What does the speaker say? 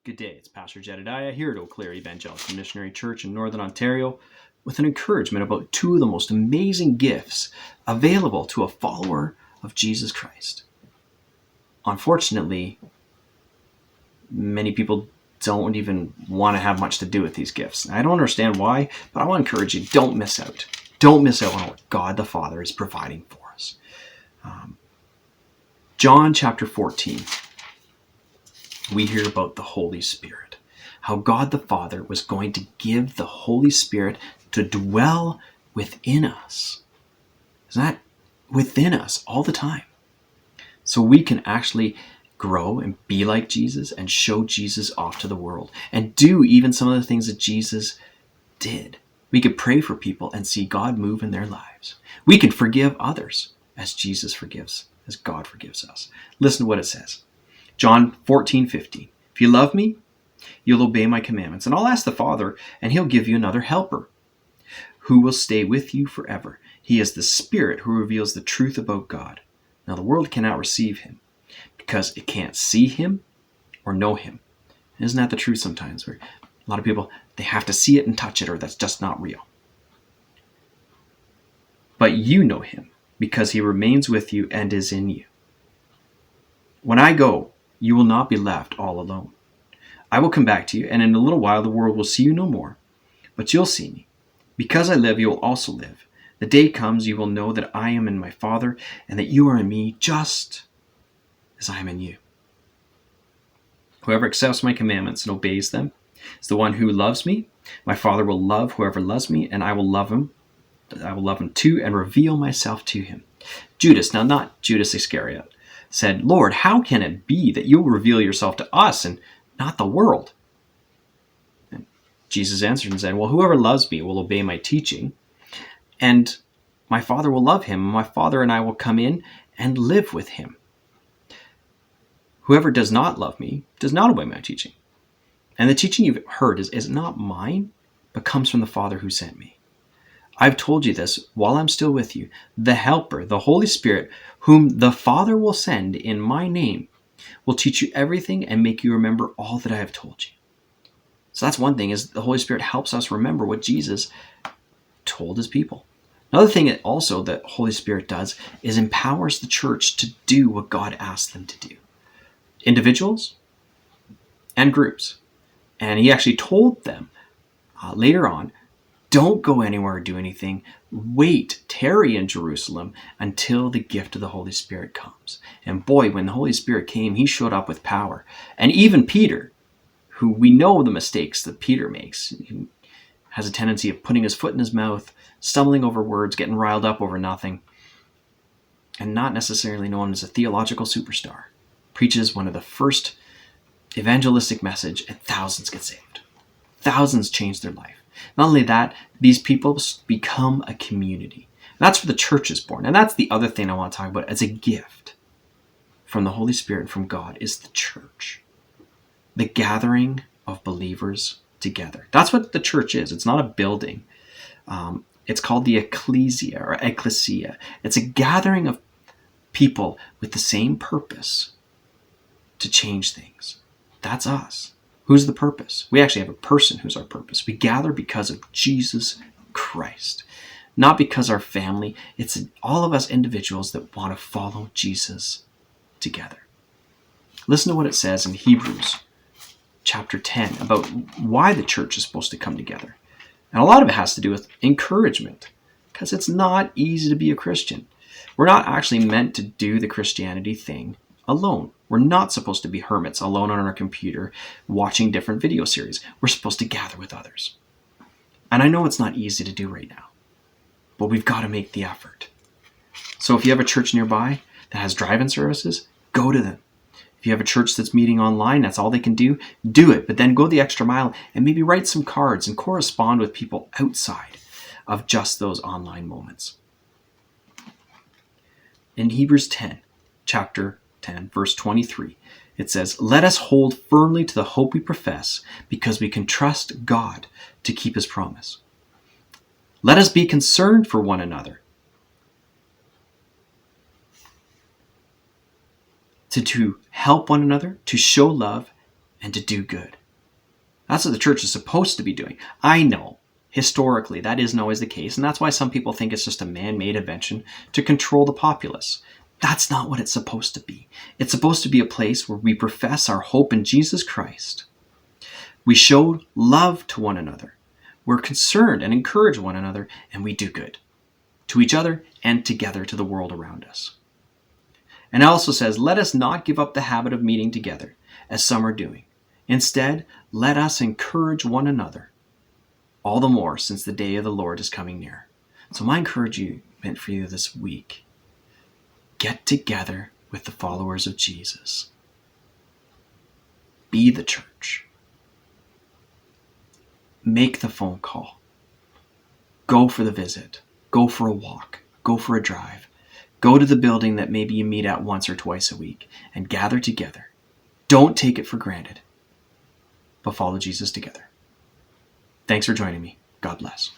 Good day, it's Pastor Jedediah here at Eau Claire Evangelical Missionary Church in Northern Ontario with an encouragement about two of the most amazing gifts available to a follower of Jesus Christ. Unfortunately, many people don't even want to have much to do with these gifts. I don't understand why, but I want to encourage you, don't miss out. Don't miss out on what God the Father is providing for us. John chapter 14. We hear about the Holy Spirit, how God the Father was going to give the Holy Spirit to dwell within us. Isn't that within us all the time? So we can actually grow and be like Jesus and show Jesus off to the world and do even some of the things that Jesus did. We could pray for people and see God move in their lives. We can forgive others as Jesus forgives, as God forgives us. Listen to what it says. John 14:15. If you love me, you'll obey my commandments. And I'll ask the Father, and he'll give you another helper who will stay with you forever. He is the Spirit who reveals the truth about God. Now the world cannot receive him because it can't see him or know him. Isn't that the truth sometimes? Where a lot of people, they have to see it and touch it, or that's just not real. But you know him because he remains with you and is in you. When I go, you will not be left all alone. I will come back to you, and in a little while the world will see you no more, but you'll see me. Because I live, you will also live. The day comes you will know that I am in my Father, and that you are in me, just as I am in you. Whoever accepts my commandments and obeys them is the one who loves me. My Father will love whoever loves me, and I will love him. I will love him too, and reveal myself to him. Judas, now not Judas Iscariot, said, Lord, how can it be that you will reveal yourself to us and not the world? And Jesus answered and said, well, whoever loves me will obey my teaching, and my Father will love him, and my Father and I will come in and live with him. Whoever does not love me does not obey my teaching. And the teaching you've heard is not mine, but comes from the Father who sent me. I've told you this while I'm still with you. The Helper, the Holy Spirit, whom the Father will send in my name, will teach you everything and make you remember all that I have told you. So that's one thing, is the Holy Spirit helps us remember what Jesus told his people. Another thing that also the Holy Spirit does is empowers the church to do what God asked them to do. Individuals and groups. And he actually told them later on, don't go anywhere or do anything. Wait, tarry in Jerusalem until the gift of the Holy Spirit comes. And boy, when the Holy Spirit came, he showed up with power. And even Peter, who we know the mistakes that Peter makes, he has a tendency of putting his foot in his mouth, stumbling over words, getting riled up over nothing, and not necessarily known as a theological superstar, preaches one of the first evangelistic message, and thousands get saved. Thousands change their life. Not only that, these people become a community. And that's where the church is born. And that's the other thing I want to talk about as a gift from the Holy Spirit and from God is the church. The gathering of believers together. That's what the church is. It's not a building. It's called the ecclesia or ecclesia. It's a gathering of people with the same purpose to change things. That's us. Who's the purpose? We actually have a person who's our purpose. We gather because of Jesus Christ, not because our family. It's all of us individuals that want to follow Jesus together. Listen to what it says in Hebrews chapter 10 about why the church is supposed to come together. And a lot of it has to do with encouragement, because it's not easy to be a Christian. We're not actually meant to do the Christianity thing alone. We're not supposed to be hermits alone on our computer watching different video series. We're supposed to gather with others. And I know it's not easy to do right now, but we've got to make the effort. So if you have a church nearby that has drive-in services, go to them. If you have a church that's meeting online, that's all they can do it. But then go the extra mile and maybe write some cards and correspond with people outside of just those online moments. In Hebrews 10, chapter 10, verse 23, it says, let us hold firmly to the hope we profess, because we can trust God to keep his promise. Let us be concerned for one another, to help one another, to show love, and to do good. That's what the church is supposed to be doing. I know, historically, that isn't always the case, and that's why some people think it's just a man-made invention to control the populace. That's not what it's supposed to be. It's supposed to be a place where we profess our hope in Jesus Christ. We show love to one another. We're concerned and encourage one another, and we do good to each other and together to the world around us. And it also says, let us not give up the habit of meeting together, as some are doing. Instead, let us encourage one another, all the more since the day of the Lord is coming near. So my encouragement for you this week, get together with the followers of Jesus. Be the church. Make the phone call. Go for the visit. Go for a walk. Go for a drive. Go to the building that maybe you meet at once or twice a week and gather together. Don't take it for granted, but follow Jesus together. Thanks for joining me. God bless.